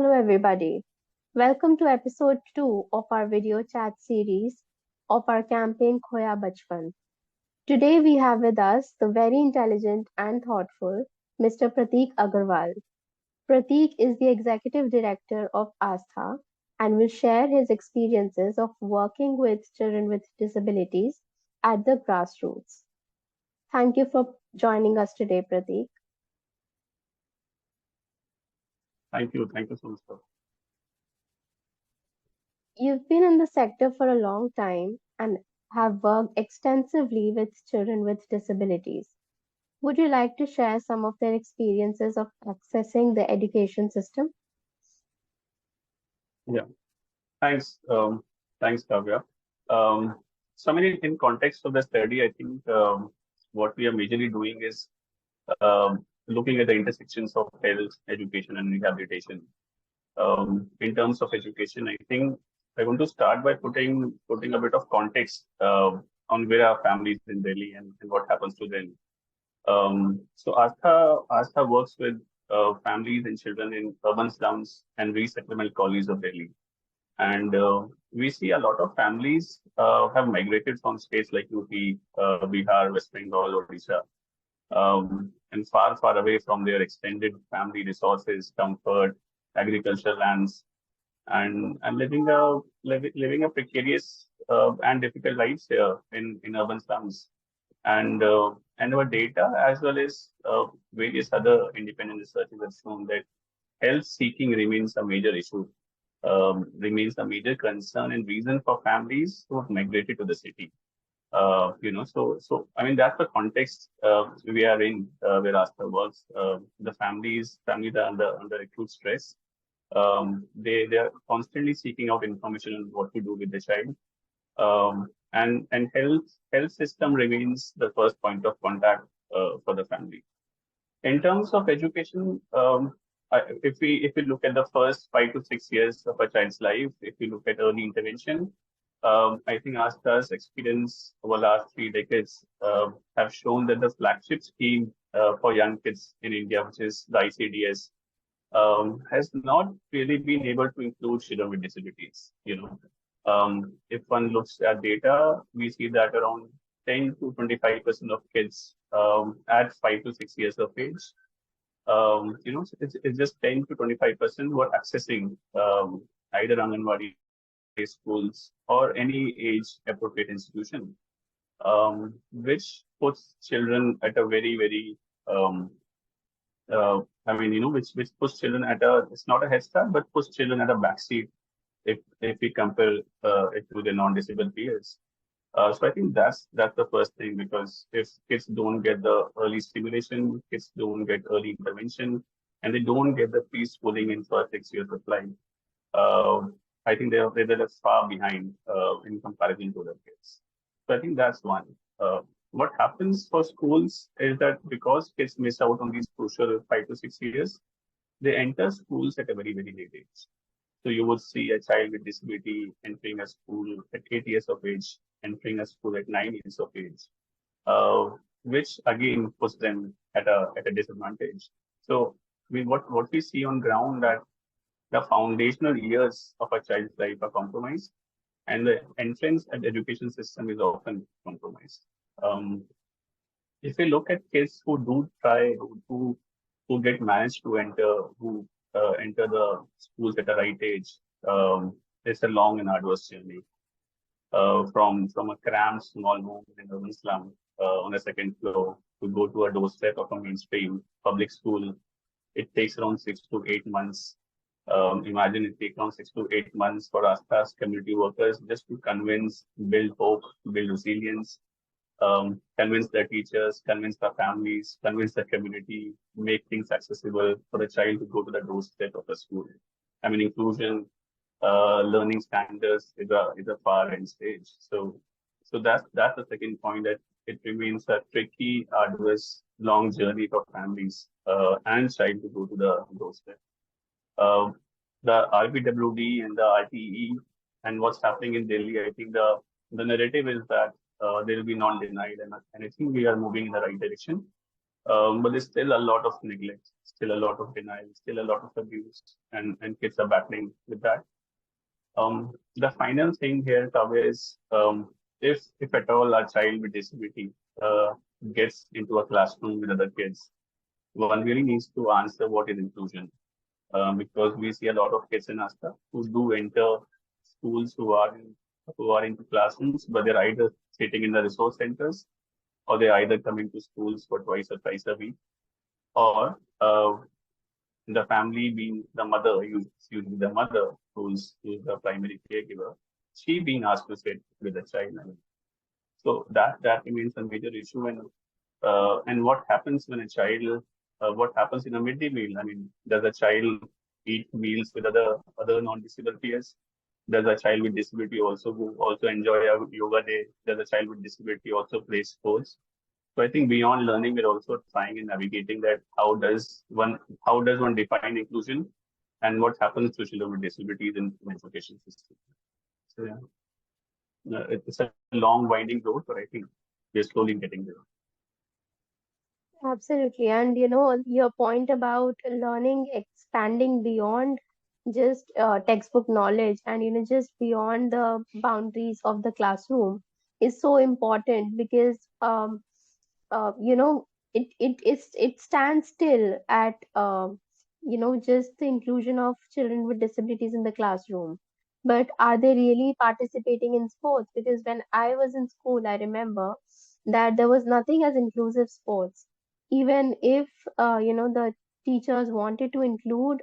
Hello, everybody. Welcome to episode 2 of our video chat series of our campaign KhoyaBachpan. Today, we have with us the very intelligent and thoughtful Mr. Pratik Aggarwal. Pratik is the executive director of ASTHA and will share his experiences of working with children with disabilities at the grassroots. Thank you for joining us today, Pratik. Thank you. Thank you so much, sir. You've been in the sector for a long time and have worked extensively with children with disabilities. Would you like to share some of their experiences of accessing the education system? Yeah. Thanks. Thanks, Kavya. So, I mean, in context of the study, I think what we are majorly doing is looking at the intersections of health, education, and rehabilitation. In terms of education, I think I want to start by putting a bit of context on where our families in Delhi and what happens to them. So ASTHA works with families and children in urban slums and resettlement colonies of Delhi. And we see a lot of families have migrated from states like UP, Bihar, West Bengal, Odisha, and far, far away from their extended family resources, comfort, agricultural lands, and living a precarious and difficult lives here in urban slums. And our data as well as various other independent researchers have shown that health seeking remains a major issue, remains a major concern and reason for families who have migrated to the city. So I mean that's the context we are in where Asta works. The families are under acute stress. They are constantly seeking out information on what to do with the child. And health system remains the first point of contact for the family. In terms of education, if we look at the first 5 to 6 years of a child's life, if we look at early intervention, I think ASTHA's experience over the last 3 decades have shown that the flagship scheme for young kids in India, which is the ICDS, has not really been able to include children with disabilities. If one looks at data, we see that around 10 to 25% of kids at 5 to 6 years of age, it's just 10 to 25% who are accessing either Anganwadi schools or any age appropriate institution, which puts children at a very, very which puts children at it's not a head start, but puts children at a backseat if we compare it to the non-disabled peers. So I think that's the first thing, because if kids don't get the early stimulation, kids don't get early intervention, and they don't get the preschooling in first 6 years of life, I think they're far behind in comparison to other kids. So I think that's one. What happens for schools is that because kids miss out on these crucial 5 to 6 years, they enter schools at a very, very late age. So you would see a child with disability entering a school at 8 years of age, entering a school at 9 years of age, which again puts them at a disadvantage. So I mean, what we see on ground, that the foundational years of a child's life are compromised, and the entrance at the education system is often compromised. If we look at kids who do try, who get managed to enter the schools at the right age, it's a long and arduous journey. From a cramped small home in urban slum on a second floor to go to a doorstep of a mainstream public school, it takes around 6 to 8 months. Imagine it takes around 6 to 8 months for us as community workers just to convince, build hope, build resilience, convince their teachers, convince their families, convince the community, make things accessible for a child to go to the doorstep of a school. I mean, inclusion, learning standards is a far end stage. So that's the second point, that it remains a tricky, arduous, long journey for families and child to go to the doorstep. The RBWD and the RTE and what's happening in Delhi, I think the narrative is that there will be non-denied, and I think we are moving in the right direction. But there's still a lot of neglect, still a lot of denial, still a lot of abuse, and kids are battling with that. The final thing here, Kavya, is if at all a child with disability uh, gets into a classroom with other kids, one really needs to answer what is inclusion. Because we see a lot of kids in ASTHA who do enter schools who are into classrooms, but they're either sitting in the resource centers or they're either coming to schools for twice or thrice a week, or the family being the mother, usually the mother who's the primary caregiver, she being asked to sit with the child. So that remains a major issue. And what happens when a child, what happens in a midday meal? I mean, does a child eat meals with other non-disabled peers? Does a child with disability also enjoy a yoga day? Does a child with disability also play sports? So I think beyond learning, we're also trying and navigating that how does one define inclusion, and what happens to children with disabilities in education system. So yeah, it's a long winding road, but I think we're slowly getting there. Absolutely. And your point about learning expanding beyond just textbook knowledge and just beyond the boundaries of the classroom is so important because it stands still at just the inclusion of children with disabilities in the classroom. But are they really participating in sports? Because when I was in school, I remember that there was nothing as inclusive sports. Even if the teachers wanted to include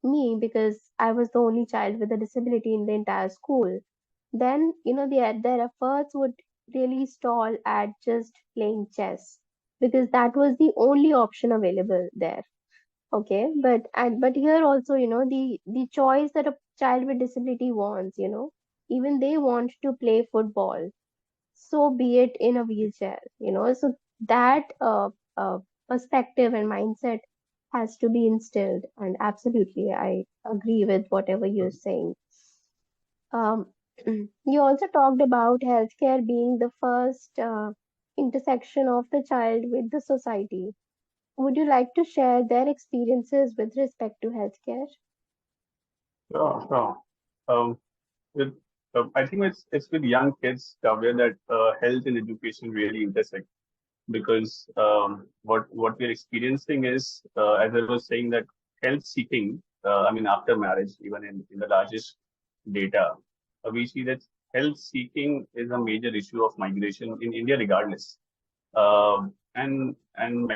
me because I was the only child with a disability in the entire school, then their efforts would really stall at just playing chess because that was the only option available there. Okay, but here also, the choice that a child with disability wants, even they want to play football, so be it in a wheelchair, so that perspective and mindset has to be instilled. And absolutely, I agree with whatever you're saying. um, you also talked about healthcare being the first intersection of the child with the society. Would you like to share their experiences with respect to healthcare? Sure, sure. Um, with, I think it's with young kids, Kavya, that health and education really intersect, because what we're experiencing is, as I was saying, that health seeking, I mean, after marriage, even in the largest data, we see that health seeking is a major issue of migration in India, regardless. And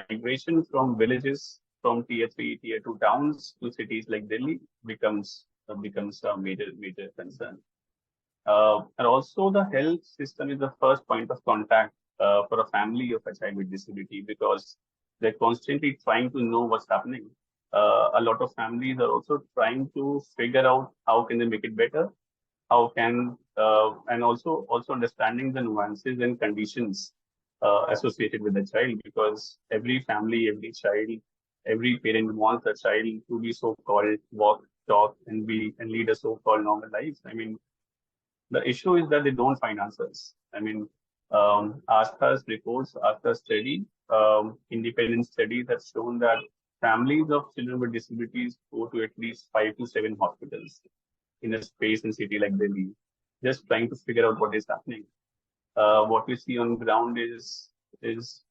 migration from villages, from tier three, tier two towns to cities like Delhi becomes a major concern. And also, the health system is the first point of contact for a family of a child with disability, because they're constantly trying to know what's happening. A lot of families are also trying to figure out how can they make it better, how can and also understanding the nuances and conditions associated with the child, because every family, every child, every parent wants a child to be so-called walk, talk, and lead a so-called normal life. I mean, the issue is that they don't find answers. I mean, ASTHA's reports, ASTHA study, independent studies have shown that families of children with disabilities go to at least 5 to 7 hospitals in a space in city like Delhi, just trying to figure out what is happening. What we see on ground is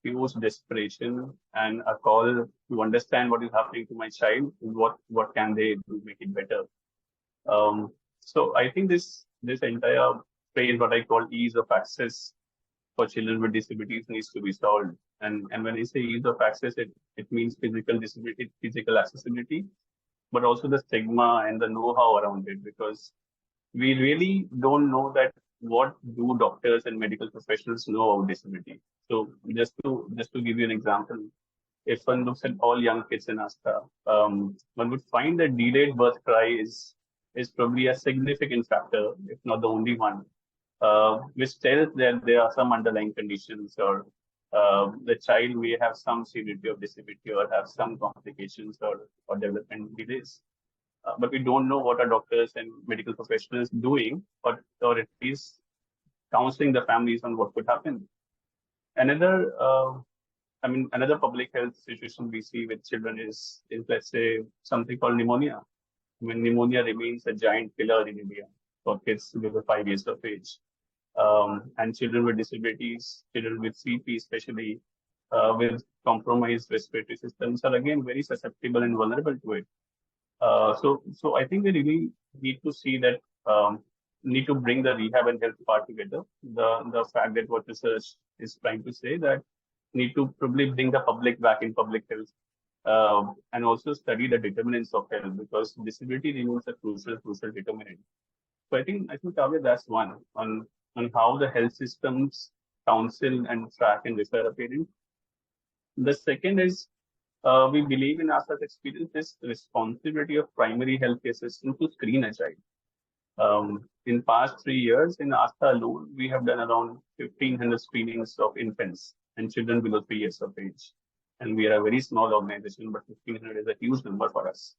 pure desperation and a call to understand what is happening to my child, and what can they do to make it better. So I think this entire phase, what I call ease of access for children with disabilities, needs to be solved. And when I say ease of access, it means physical disability, physical accessibility, but also the stigma and the know-how around it, because we really don't know that what do doctors and medical professionals know about disability. So just to give you an example, if one looks at all young kids in ASTHA, one would find that delayed birth cry is probably a significant factor, if not the only one, which tells that there are some underlying conditions, or the child may have some severity of disability or have some complications, or development delays. But we don't know what are doctors and medical professionals doing, or at least counseling the families on what could happen. Another I mean, another public health situation we see with children is let's say something called pneumonia. I mean, pneumonia remains a giant killer in India for kids below 5 years of age. And children with disabilities, children with CP especially, with compromised respiratory systems are again very susceptible and vulnerable to it. So I think we really need to see that need to bring the rehab and health part together. The fact that what research is trying to say that need to probably bring the public back in public health, and also study the determinants of health because disability remains a crucial determinant. So I think Kavya, that's one on how the health systems counsel and track and refer a parent. The second is we believe in ASTHA's experience this responsibility of primary healthcare system to screen a child. In past 3 years, in ASTHA alone, we have done around 1,500 screenings of infants and children below 3 years of age. And we are a very small organization, but 1,500 is a huge number for us.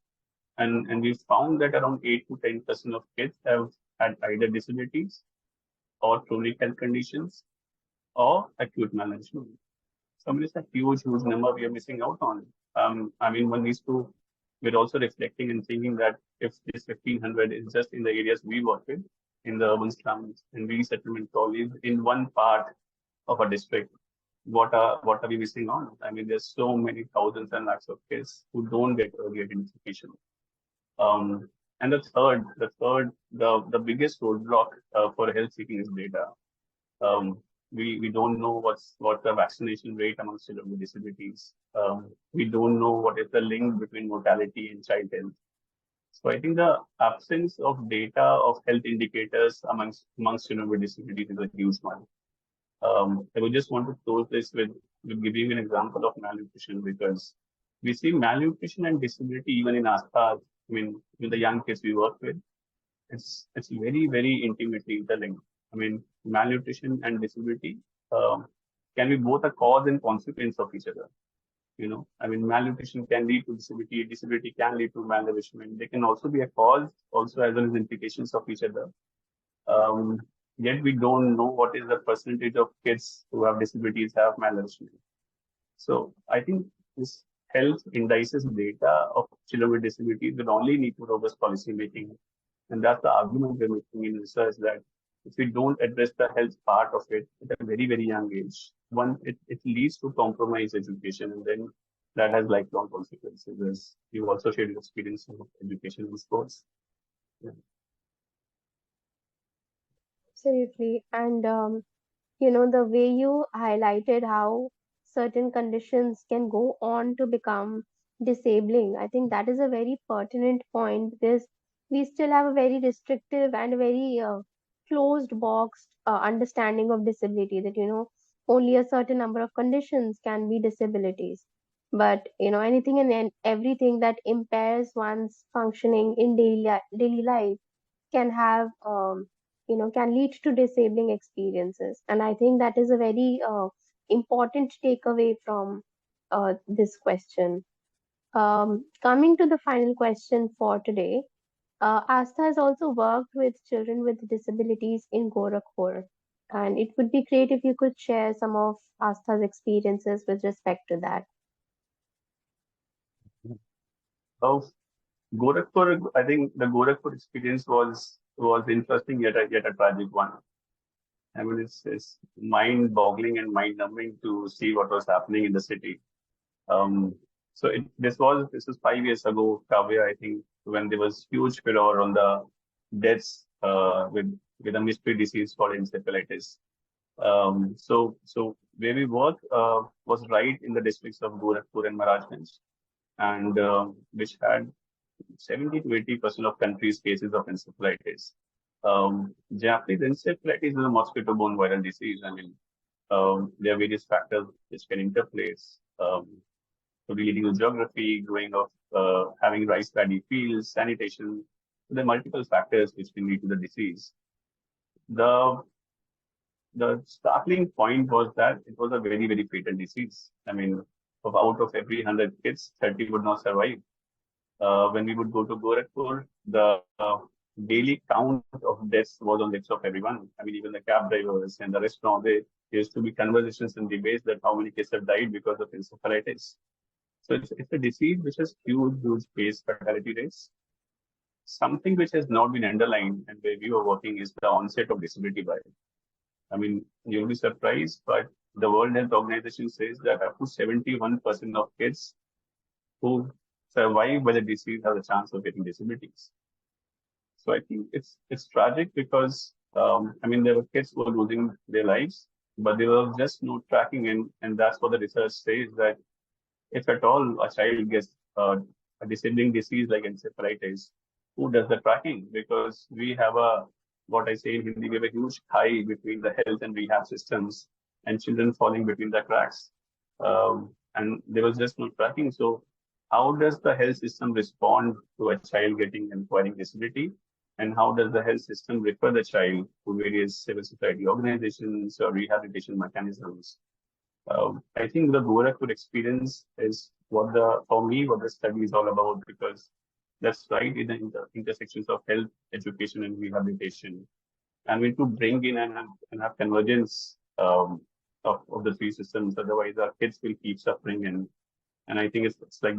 And we found that around 8 to 10% of kids have had either disabilities or chronic health conditions or acute malnutrition. So I mean, it's a huge number we are missing out on. I mean, one needs to, we're also reflecting and thinking that if this 1,500 is just in the areas we work with, in the urban slums and resettlement colonies, in one part of a district, what are we missing on? I mean, there's so many thousands and lakhs of kids who don't get early identification. And the biggest roadblock for health seeking is data. Um, we don't know what's the vaccination rate amongst children with disabilities. We don't know what is the link between mortality and child health. So I think the absence of data of health indicators amongst children with disabilities is a huge one. I would just want to close this with giving an example of malnutrition because we see malnutrition and disability even in ASTHA. I mean, with the young kids we work with, it's very intimately interlinked. I mean, malnutrition and disability can be both a cause and consequence of each other. You know, I mean, malnutrition can lead to disability, disability can lead to malnourishment. They can also be a cause, also as well as implications of each other. Um, Yet we don't know what is the percentage of kids who have disabilities have malnourishment. So I think this health indices data of children with disabilities will only lead to robust policy making. And that's the argument we're making in research that if we don't address the health part of it at a very young age, one, it leads to compromised education and then that has lifelong consequences. As you also shared your experience of education and sports. Yeah. Absolutely. And the way you highlighted how certain conditions can go on to become disabling, I think that is a very pertinent point because we still have a very restrictive and very closed boxed understanding of disability that, only a certain number of conditions can be disabilities. But, anything and everything that impairs one's functioning in daily life can have can lead to disabling experiences, and I think that is a very important takeaway from this question. Coming to the final question for today, Astha has also worked with children with disabilities in Gorakhpur, and it would be great if you could share some of Astha's experiences with respect to that. So Gorakhpur, I think the Gorakhpur experience was interesting yet a tragic one. I mean, it's mind-boggling and mind-numbing to see what was happening in the city. Um, so this was 5 years ago, Kavya, I think, when there was huge furor on the deaths with a mystery disease called encephalitis. So where we work was right in the districts of Gorakhpur and Maharashtra, and which had 70 to 80% of country's cases of encephalitis. Japanese encephalitis is a mosquito-borne viral disease. I mean, there are various factors which can interplay. So leading to geography, growing of having rice paddy fields, sanitation. So there are multiple factors which can lead to the disease. The the startling point was that it was a very fatal disease. I mean, out of every 100 kids, 30 would not survive. When we would go to Gorakhpur, the daily count of deaths was on lips of everyone. I mean, even the cab drivers and the restaurant, there used to be conversations and debates that how many kids have died because of encephalitis. So it's a disease which has huge base fatality rates. Something which has not been underlined and where we were working is the onset of disability by. I mean, you'll be surprised, but the World Health Organization says that up to 71% of kids who survive by the disease have a chance of getting disabilities. So I think it's tragic because I mean there were kids who were losing their lives, but there was just no tracking, and that's what the research says that if at all a child gets a disabling disease like encephalitis, who does the tracking? Because we have a, what I say in Hindi, we have a huge tie between the health and rehab systems and children falling between the cracks. And there was just no tracking. So how does the health system respond to a child getting and acquiring disability? And how does the health system refer the child to various civil society organizations or rehabilitation mechanisms? I think the Gorakhpur experience is for me, what the study is all about, because that's right in the intersections of health, education, and rehabilitation. And we need to bring in and have convergence of the three systems. Otherwise, our kids will keep suffering. And I think it's like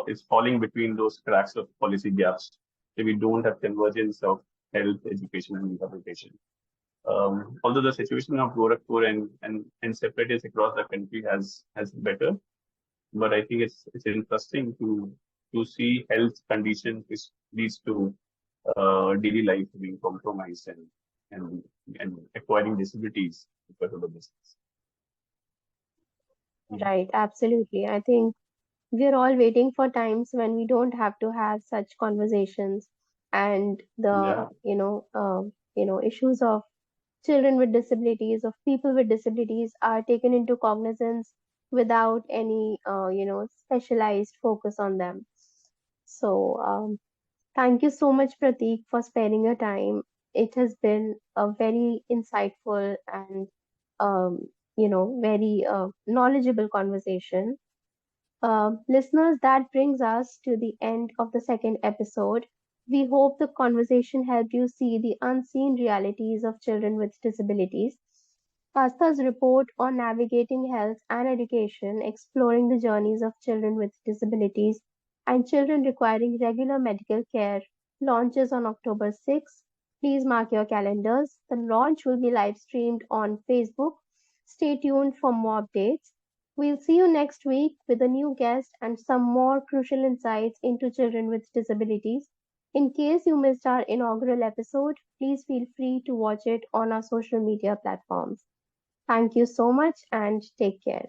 it's falling between those cracks of policy gaps. If we don't have convergence of health, education, and rehabilitation. Although the situation of Gorakhpur and separatists across the country has better, but I think it's interesting to see health conditions which leads to daily life being compromised and and acquiring disabilities because of the business. Right, absolutely. I think we're all waiting for times when we don't have to have such conversations, and Yeah, issues of children with disabilities, of people with disabilities, are taken into cognizance without any specialized focus on them. So thank you so much, Pratik, for sparing your time. It has been a very insightful and very knowledgeable conversation. Listeners, that brings us to the end of the second episode. We hope the conversation helped you see the unseen realities of children with disabilities. ASTHA's report on navigating health and education, exploring the journeys of children with disabilities and children requiring regular medical care, launches on October 6th. Please mark your calendars. The launch will be live streamed on Facebook. Stay tuned for more updates. We'll see you next week with a new guest and some more crucial insights into children with disabilities. In case you missed our inaugural episode, please feel free to watch it on our social media platforms. Thank you so much and take care.